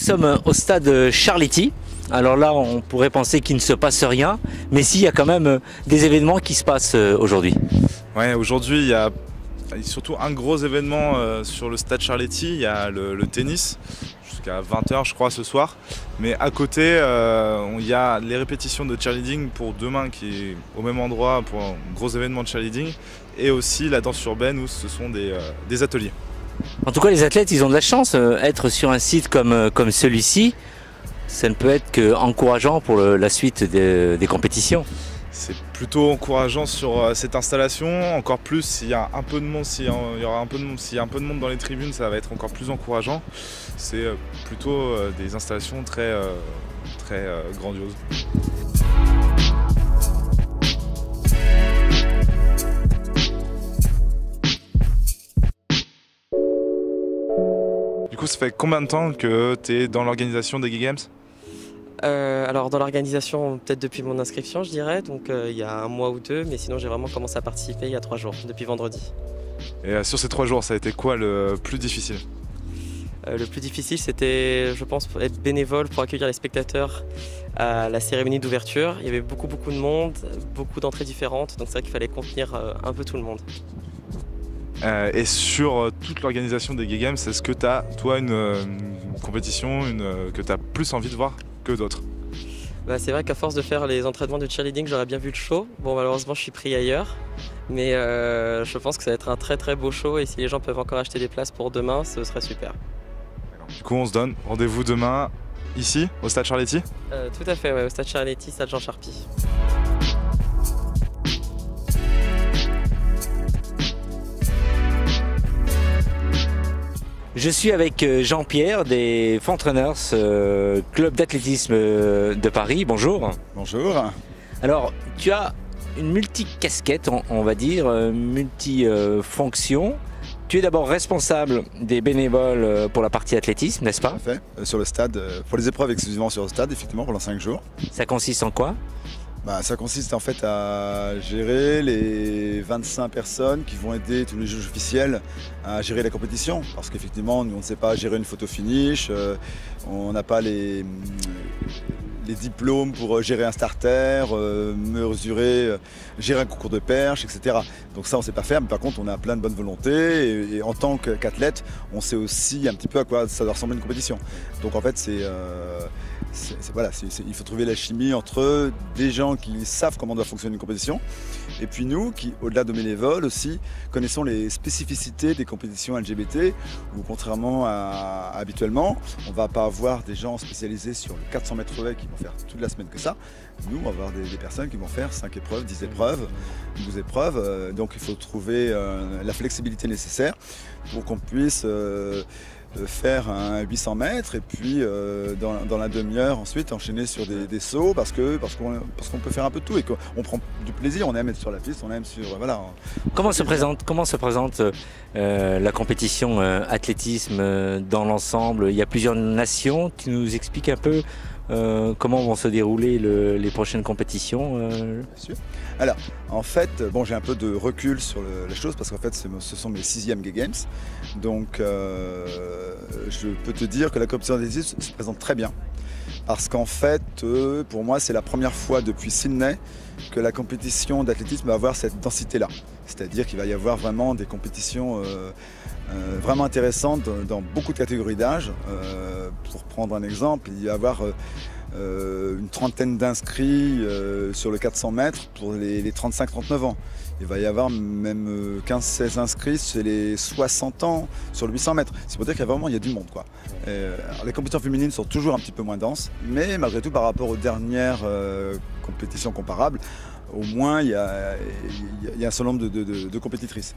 sommes au stade Charletti. Alors là, on pourrait penser qu'il ne se passe rien, mais si, il y a quand même des événements qui se passent aujourd'hui. Ouais, aujourd'hui, il y a surtout un gros événement sur le stade Charletti. Il y a le tennis, jusqu'à 20h je crois ce soir. Mais à côté, il y a les répétitions de cheerleading pour demain qui est au même endroit pour un gros événement de cheerleading. Et aussi la danse urbaine où ce sont des ateliers. En tout cas, les athlètes, ils ont de la chance. Être sur un site comme celui-ci, ça ne peut être qu'encourageant pour la suite des compétitions. C'est plutôt encourageant sur cette installation, encore plus s'il y a un peu de monde, s'il y a un peu de monde dans les tribunes, ça va être encore plus encourageant. C'est plutôt des installations très grandioses. Du coup, ça fait combien de temps que tu es dans l'organisation des Gay Games ? Alors dans l'organisation, peut-être depuis mon inscription je dirais, donc il y a un mois ou deux, mais sinon j'ai vraiment commencé à participer il y a 3 jours, depuis vendredi. Et sur ces 3 jours, ça a été quoi le plus difficile ? Le plus difficile c'était, je pense, être bénévole pour accueillir les spectateurs à la cérémonie d'ouverture. Il y avait beaucoup de monde, beaucoup d'entrées différentes, donc c'est vrai qu'il fallait contenir un peu tout le monde. Et sur toute l'organisation des Gay Games, est-ce que tu as, toi, une compétition que tu as plus envie de voir que d'autres ? C'est vrai qu'à force de faire les entraînements de cheerleading, j'aurais bien vu le show. Bon, malheureusement, je suis pris ailleurs. Mais je pense que ça va être un très beau show. Et si les gens peuvent encore acheter des places pour demain, ce serait super. Du coup, on se donne rendez-vous demain, ici, au stade Charletti ? Tout à fait, ouais, au stade Charletti, stade Jean Charpy. Je suis avec Jean-Pierre des Fontrunners, club d'athlétisme de Paris. Bonjour. Bonjour. Alors, tu as une multi-casquette, on va dire, multi-fonction. Tu es d'abord responsable des bénévoles pour la partie athlétisme, n'est-ce pas ? Tout à fait. Sur le stade, pour les épreuves exclusivement sur le stade, effectivement, pendant 5 jours. Ça consiste en quoi ? Ça consiste en fait à gérer les 25 personnes qui vont aider tous les juges officiels à gérer la compétition. Parce qu'effectivement, nous on ne sait pas gérer une photo finish, on n'a pas les diplômes pour gérer un starter, mesurer, gérer un concours de perche, etc. Donc ça on ne sait pas faire, mais par contre on a plein de bonne volonté et en tant qu'athlète, on sait aussi un petit peu à quoi ça doit ressembler une compétition. Donc en fait il faut trouver la chimie entre des gens qui savent comment doit fonctionner une compétition et puis nous qui, au-delà de bénévoles aussi, connaissons les spécificités des compétitions LGBT où contrairement à habituellement, on ne va pas avoir des gens spécialisés sur le 400 mètres haies qui vont faire toute la semaine que ça. Nous, on va avoir des personnes qui vont faire 5 épreuves, 10 épreuves, 12 épreuves. Donc il faut trouver la flexibilité nécessaire pour qu'on puisse faire un 800 mètres et puis dans la demi-heure ensuite enchaîner sur des sauts parce qu'on peut faire un peu de tout et qu'on prend du plaisir, on aime être sur la piste, on aime sur... Voilà. Comment se présente la compétition athlétisme dans l'ensemble ? Il y a plusieurs nations. Tu nous expliques un peu comment vont se dérouler les prochaines compétitions Bien sûr. Alors, en fait, j'ai un peu de recul sur la chose parce qu'en fait, ce sont mes 6e Gay Games. Donc, je peux te dire que la compétition d'athlétisme se présente très bien. Parce qu'en fait, pour moi, c'est la première fois depuis Sydney que la compétition d'athlétisme va avoir cette densité-là. C'est-à-dire qu'il va y avoir vraiment des compétitions vraiment intéressantes dans beaucoup de catégories d'âge. Pour prendre un exemple, il va y avoir une trentaine d'inscrits sur le 400 mètres pour les 35-39 ans. Il va y avoir même 15-16 inscrits chez les 60 ans sur le 800 mètres. C'est pour dire qu'il y a du monde, quoi. Alors, les compétitions féminines sont toujours un petit peu moins denses, mais malgré tout par rapport aux dernières compétitions comparables, au moins il y a un certain nombre de compétitrices.